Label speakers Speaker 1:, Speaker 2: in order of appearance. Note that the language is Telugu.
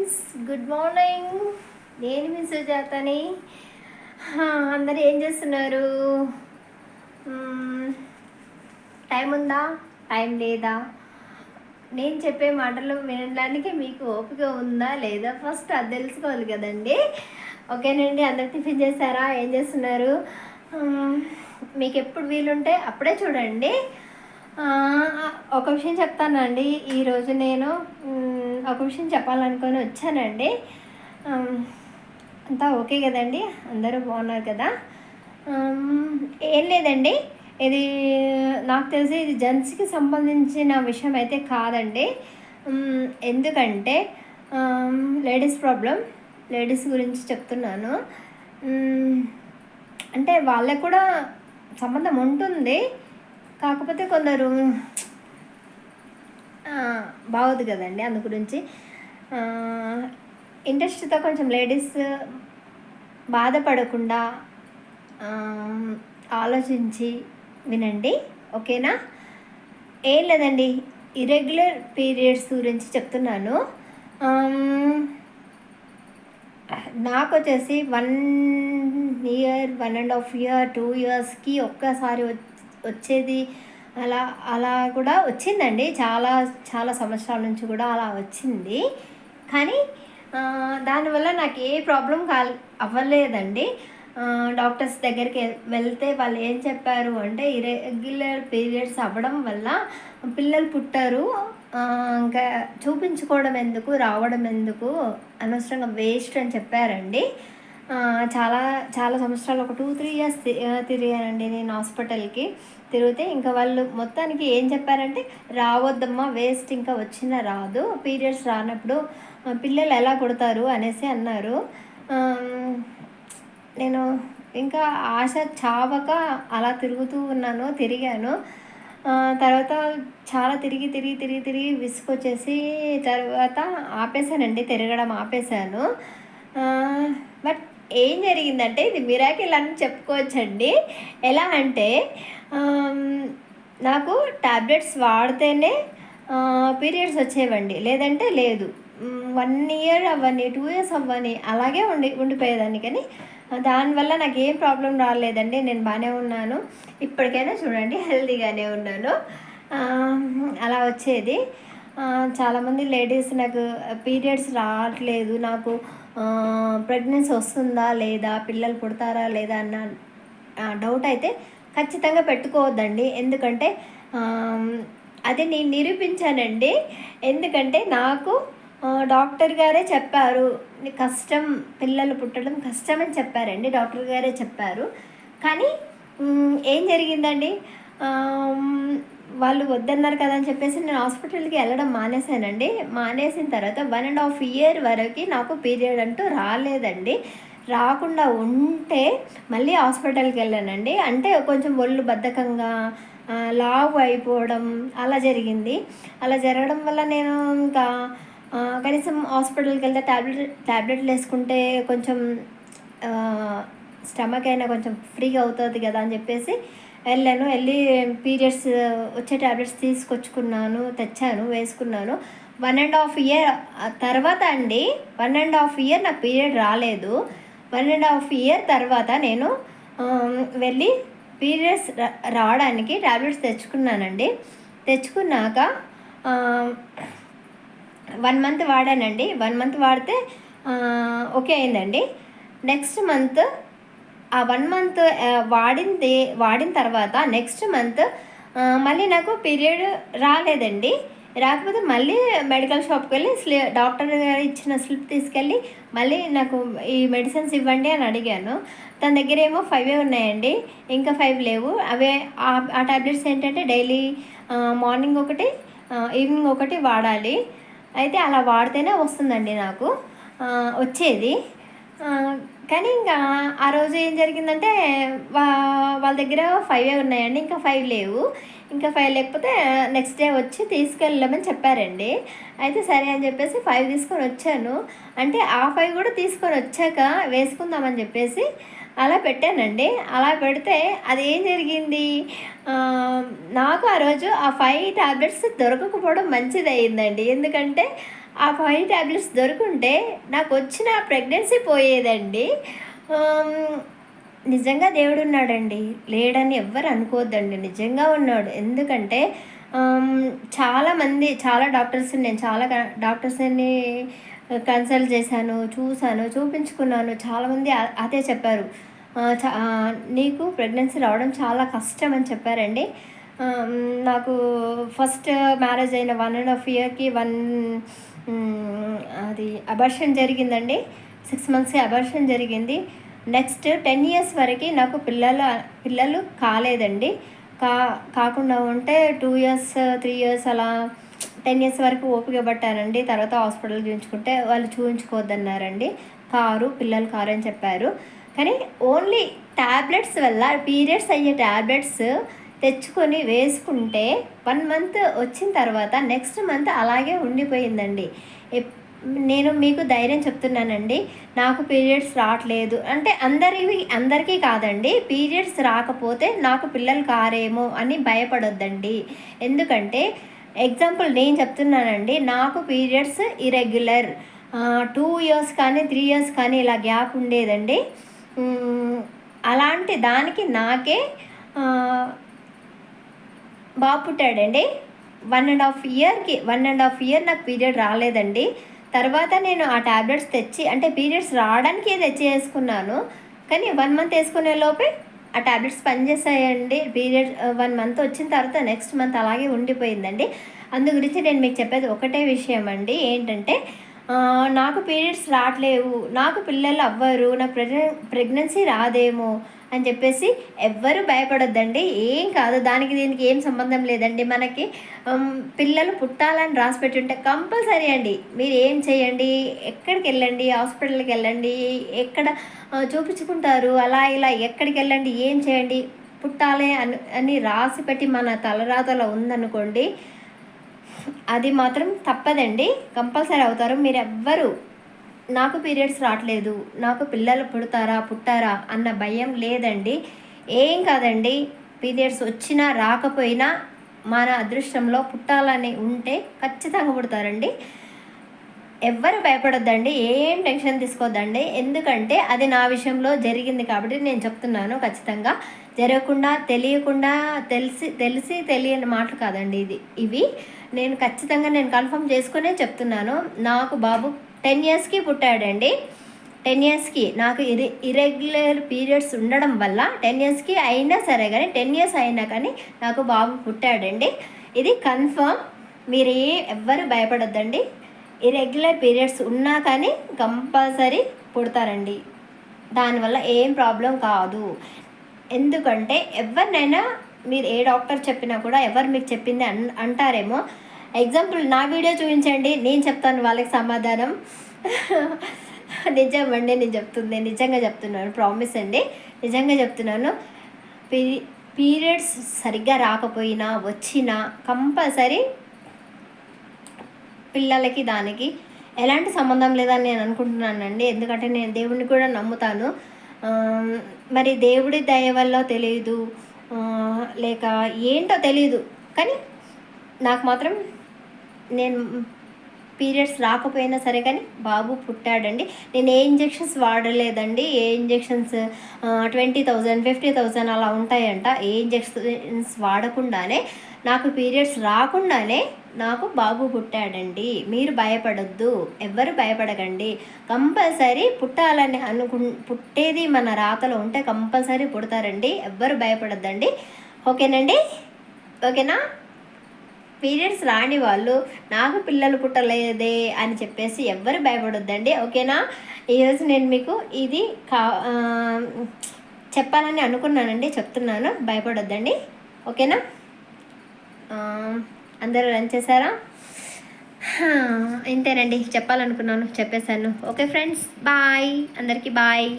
Speaker 1: Friends, good morning. నేను మీ సుజాతని. అందరు ఏం చేస్తున్నారు? మ్మ్, టైం ఉందా, టైం లేదా? నేను చెప్పే మాటలు వినడానికి మీకు ఓపిక ఉందా లేదా? ఫస్ట్ అది తెలుసుకోవాలి కదండి. ఓకేనండి, అందరు టిఫిన్ చేశారా? ఏం చేస్తున్నారు? మీకు ఎప్పుడు వీలుంటే అప్పుడే చూడండి. ఆ, ఒక విషయం చెప్తానండి. ఈరోజు నేను ఒక విషయం చెప్పాలనుకొని వచ్చానండి. అంతా ఓకే కదండి? అందరూ బాగున్నారు కదా? ఏం లేదండి, ఇది నాకు తెలిసి ఇది జెంట్స్కి సంబంధించిన విషయం అయితే కాదండి. ఎందుకంటే లేడీస్ ప్రాబ్లం, లేడీస్ గురించి చెప్తున్నాను. అంటే వాళ్ళకు కూడా సంబంధం ఉంటుంది, కాకపోతే కొందరు బాగోదు కదండి. అందు గురించి ఇంట్రెస్ట్తో కొంచెం లేడీస్ బాధపడకుండా ఆలోచించి వినండి, ఓకేనా? ఏం లేదండి, ఇర్రెగ్యులర్ పీరియడ్స్ గురించి చెప్తున్నాను. నాకు వచ్చేసి 1 ఇయర్, 1.5 ఇయర్, 2 ఇయర్స్కి ఒక్కసారి వచ్చేది. అలా అలా కూడా వచ్చిందండి, చాలా చాలా సంవత్సరాల నుంచి కూడా అలా వచ్చింది. కానీ దానివల్ల నాకు ఏ ప్రాబ్లం అవ్వలేదండి. డాక్టర్స్ దగ్గరికి వెళ్తే వాళ్ళు ఏం చెప్పారు అంటే, ఇర్రెగ్యులర్ పీరియడ్స్ అవ్వడం వల్ల పిల్లలు పుట్టారు, ఇంకా చూపించుకోవడం ఎందుకు, రావడం ఎందుకు, అనవసరంగా వేస్ట్ అని చెప్పారండి. చాలా చాలా సంవత్సరాలు, ఒక 2-3 ఇయర్స్ తిరిగానండి నేను హాస్పిటల్కి. తిరిగితే ఇంకా వాళ్ళు మొత్తానికి ఏం చెప్పారంటే, రావద్దమ్మా, వేస్ట్, ఇంకా వచ్చినా రాదు, పీరియడ్స్ రానప్పుడు పిల్లలు ఎలా కొడతారు అనేసి అన్నారు. నేను ఇంకా ఆశ చావక అలా తిరిగాను. తర్వాత చాలా తిరిగి విసుకొచ్చేసి తర్వాత ఆపేశానండి, తిరగడం ఆపేశాను. బట్ ఏం జరిగిందంటే, ఇది మిరాకిల్ అని చెప్పుకోవచ్చండి. ఎలా అంటే, నాకు టాబ్లెట్స్ వాడితేనే పీరియడ్స్ వచ్చేవండి, లేదంటే లేదు. 1 ఇయర్ అవ్వని, 2 ఇయర్స్ అవ్వని అలాగే ఉండిపోయేదాన్ని. కానీ దానివల్ల నాకు ఏం ప్రాబ్లం రాలేదండి, నేను బాగానే ఉన్నాను. ఇప్పటికైనా చూడండి, హెల్తీగానే ఉన్నాను. అలా వచ్చేది. చాలామంది లేడీస్ నాకు పీరియడ్స్ రావట్లేదు, నాకు ప్రెగ్నెన్సీ వస్తుందా లేదా, పిల్లలు పుడతారా లేదా అన్న డౌట్ అయితే ఖచ్చితంగా పెట్టుకోవద్దండి. ఎందుకంటే అది నేను నిరూపించానండి. ఎందుకంటే నాకు డాక్టర్ గారే చెప్పారు, కష్టం, పిల్లలు పుట్టడం కష్టం అని చెప్పారండి, డాక్టర్ గారే చెప్పారు. కానీ ఏం జరిగిందండి, వాళ్ళు వద్దన్నారు కదా అని చెప్పేసి నేను హాస్పిటల్కి వెళ్ళడం మానేశానండి. మానేసిన తర్వాత 1.5 ఇయర్ వరకు నాకు పీరియడ్ అంటూ రాలేదండి. రాకుండా ఉంటే మళ్ళీ హాస్పిటల్కి వెళ్ళానండి. అంటే కొంచెం ఒళ్ళు బద్ధకంగా, లావు అయిపోవడం అలా జరిగింది. అలా జరగడం వల్ల నేను ఇంకా కనీసం హాస్పిటల్కి వెళ్తే ట్యాబ్లెట్లు వేసుకుంటే కొంచెం స్టమక్ అయినా కొంచెం ఫ్రీగా అవుతుంది కదా అని చెప్పేసి వెళ్ళి పీరియడ్స్ వచ్చే ట్యాబ్లెట్స్ తెచ్చాను, వేసుకున్నాను. 1.5 ఇయర్ తర్వాత అండి, 1.5 ఇయర్ నాకు పీరియడ్ రాలేదు. 1.5 ఇయర్ తర్వాత నేను వెళ్ళి పీరియడ్స్ రావడానికి ట్యాబ్లెట్స్ తెచ్చుకున్నానండి. తెచ్చుకున్నాక 1 మంత్ వాడానండి. 1 మంత్ వాడితే ఓకే అయిందండి. నెక్స్ట్ మంత్ ఆ 1 మంత్ వాడిన తర్వాత నెక్స్ట్ మంత్ మళ్ళీ నాకు పీరియడ్ రాలేదండి. రాకపోతే మళ్ళీ మెడికల్ షాప్కి వెళ్ళి డాక్టర్ గారు ఇచ్చిన స్లిప్ తీసుకెళ్ళి మళ్ళీ నాకు ఈ మెడిసిన్స్ ఇవ్వండి అని అడిగాను. తన దగ్గర ఏమో 5 ఉన్నాయండి, ఇంకా 5 లేవు. అవే ఆ టాబ్లెట్స్ ఏంటంటే డైలీ మార్నింగ్ ఒకటి, ఈవినింగ్ ఒకటి వాడాలి. అయితే అలా వాడితేనే వస్తుందండి నాకు, వచ్చేది. కానీ ఇంకా ఆ రోజు ఏం జరిగిందంటే, వాళ్ళ దగ్గర 5 ఉన్నాయండి, ఇంకా 5 లేవు. ఇంకా 5 లేకపోతే నెక్స్ట్ డే వచ్చి తీసుకెళ్ళమని చెప్పారండి. అయితే సరే అని చెప్పేసి 5 తీసుకొని వచ్చాను. అంటే ఆ 5 కూడా తీసుకొని వచ్చాక వేసుకుందామని చెప్పేసి అలా పెట్టానండి. అలా పెడితే అది ఏం జరిగింది, నాకు ఆ రోజు ఆ 5 టాబ్లెట్స్ దొరకకపోవడం మంచిది అయిందండి. ఎందుకంటే ఆ 5 ట్యాబ్లెట్స్ దొరుకుంటే నాకు వచ్చిన ప్రెగ్నెన్సీ పోయేదండి. నిజంగా దేవుడు ఉన్నాడండి, లేడని ఎవ్వరు అనుకోవద్దండి, నిజంగా ఉన్నాడు. ఎందుకంటే చాలామంది చాలా డాక్టర్స్, నేను చాలా డాక్టర్స్ని కన్సల్ట్ చేశాను, చూశాను, చూపించుకున్నాను. చాలామంది అదే చెప్పారు, నీకు ప్రెగ్నెన్సీ రావడం చాలా కష్టం అని చెప్పారండి. నాకు ఫస్ట్ మ్యారేజ్ అయిన 1.5 ఇయర్కి అది అబార్షన్ జరిగిందండి. 6 మంత్స్కి అబార్షన్ జరిగింది. నెక్స్ట్ 10 ఇయర్స్ వరకు నాకు పిల్లలు కాలేదండి. కాకుండా ఉంటే 2 ఇయర్స్ 3 ఇయర్స్ అలా 10 ఇయర్స్ వరకు ఓపిక పట్టానండి. తర్వాత హాస్పిటల్ చూపించుకుంటే వాళ్ళు చూపించుకోవద్దన్నారండి. పిల్లలు కారు అని చెప్పారు. కానీ ఓన్లీ ట్యాబ్లెట్స్ వల్ల పీరియడ్స్ అయ్యే ట్యాబ్లెట్స్ తెచ్చుకొని వేసుకుంటే 1 మంత్ వచ్చిన తర్వాత నెక్స్ట్ మంత్ అలాగే ఉండిపోయిందండి. నేను మీకు ధైర్యం చెప్తున్నానండి, నాకు పీరియడ్స్ రావట్లేదు అంటే అందరికీ కాదండి. పీరియడ్స్ రాకపోతే నాకు పిల్లలు కారేమో అని భయపడొద్దండి. ఎందుకంటే ఎగ్జాంపుల్ నేను చెప్తున్నానండి, నాకు పీరియడ్స్ ఇరెగ్యులర్ 2 ఇయర్స్ కానీ 3 ఇయర్స్ కానీ ఇలా గ్యాప్ ఉండేదండి. అలాంటి దానికి నాకే బాబు పుట్టాడండి. 1.5 ఇయర్ నాకు పీరియడ్ రాలేదండి. తర్వాత నేను ఆ ట్యాబ్లెట్స్ తెచ్చి, అంటే పీరియడ్స్ రావడానికి తెచ్చి వేసుకున్నాను, కానీ 1 మంత్ వేసుకునే లోపే ఆ ట్యాబ్లెట్స్ పనిచేసాయండి. పీరియడ్ 1 మంత్ వచ్చిన తర్వాత నెక్స్ట్ మంత్ అలాగే ఉండిపోయిందండి. అందు గురించి నేను మీకు చెప్పేది ఒకటే విషయం అండి, ఏంటంటే నాకు పీరియడ్స్ రావట్లేవు, నాకు పిల్లలు అవ్వరు, నాకు ప్రెగ్నెన్సీ రాదేమో అని చెప్పేసి ఎవ్వరూ భయపడొద్దండి. ఏం కాదు, దానికి దీనికి ఏం సంబంధం లేదండి. మనకి పిల్లలు పుట్టాలని రాసి పెట్టుంటే కంపల్సరీ అండి, మీరు ఏం చేయండి, ఎక్కడికి వెళ్ళండి, హాస్పిటల్కి వెళ్ళండి, ఎక్కడ చూపించుకుంటారు, అలా ఇలా ఎక్కడికి వెళ్ళండి, ఏం చేయండి, పుట్టాలి అని రాసి పెట్టి మన తలరాతలో ఉందనుకోండి, అది మాత్రం తప్పదండి, కంపల్సరీ అవుతారు. మీరు ఎవ్వరు నాకు పీరియడ్స్ రావట్లేదు, నాకు పిల్లలు పుట్టారా అన్న భయం లేదండి. ఏం కాదండి, పీరియడ్స్ వచ్చినా రాకపోయినా మన అదృష్టంలో పుట్టాలని ఉంటే ఖచ్చితంగా పుడతారండి. ఎవ్వరు భయపడొద్దండి, ఏం టెన్షన్ తీసుకోవద్దండి. ఎందుకంటే అది నా విషయంలో జరిగింది కాబట్టి నేను చెప్తున్నాను. ఖచ్చితంగా జరగకుండా తెలియకుండా తెలిసి తెలియని మాటలు కాదండి ఇవి నేను ఖచ్చితంగా కన్ఫర్మ్ చేసుకునే చెప్తున్నాను. నాకు బాబు 10 ఇయర్స్కి పుట్టాడండి. 10 ఇయర్స్కి నాకు ఇరెగ్యులర్ పీరియడ్స్ ఉండడం వల్ల 10 ఇయర్స్కి అయినా సరే కానీ 10 ఇయర్స్ అయినా కానీ నాకు బాబు పుట్టాడండి. ఇది కన్ఫర్మ్, మీరు ఎవ్వరు భయపడొద్దండి. ఇరెగ్యులర్ పీరియడ్స్ ఉన్నా కానీ కంపల్సరీ పుడతారండి, దానివల్ల ఏం ప్రాబ్లం కాదు. ఎందుకంటే ఎవరినైనా మీరు ఏ డాక్టర్ చెప్పినా కూడా ఎవరు మీకు చెప్పింది అంటారేమో. ఎగ్జాంపుల్ నా వీడియో చూపించండి, నేను చెప్తాను వాళ్ళకి సమాధానం. నిజమండి, నేను నిజంగా చెప్తున్నాను, ప్రామిస్ అండి, నిజంగా చెప్తున్నాను. పీరియడ్స్ సరిగ్గా రాకపోయినా వచ్చినా కంపల్సరీ పిల్లలకి దానికి ఎలాంటి సంబంధం లేదని నేను అనుకుంటున్నానండి. ఎందుకంటే నేను దేవుడిని కూడా నమ్ముతాను. మరి దేవుడి దయ వల్ల తెలియదు, లేక ఏంటో తెలియదు, కానీ నాకు మాత్రం నేను పీరియడ్స్ రాకపోయినా సరే కానీ బాబు పుట్టాడండి. నేను ఏ ఇంజెక్షన్స్ వాడలేదండి. ఏ ఇంజెక్షన్స్ 20,000 50,000 అలా ఉంటాయంట. ఏ ఇంజెక్షన్స్ వాడకుండానే నాకు పీరియడ్స్ రాకుండానే నాకు బాబు పుట్టాడండి. మీరు భయపడొద్దు, ఎవ్వరు భయపడకండి. కంపల్సరీ పుట్టాలని పుట్టేది మన రాతలో ఉంటే కంపల్సరీ పుడతారండి, ఎవ్వరు భయపడొద్దండి. ఓకేనండి, ఓకేనా? పీరియడ్స్ రాని వాళ్ళు నాకు పిల్లలు పుట్టలేదే అని చెప్పేసి ఎవ్వరు భయపడొద్దండి, ఓకేనా? ఈరోజు నేను మీకు ఇది చెప్పాలని అనుకున్నానండి, చెప్తున్నాను, భయపడొద్దండి, ఓకేనా? అందరూ రన్ చేశారా? ఇంతేనండి చెప్పాలనుకున్నాను, చెప్పేశాను. ఓకే ఫ్రెండ్స్, బాయ్, అందరికీ బాయ్.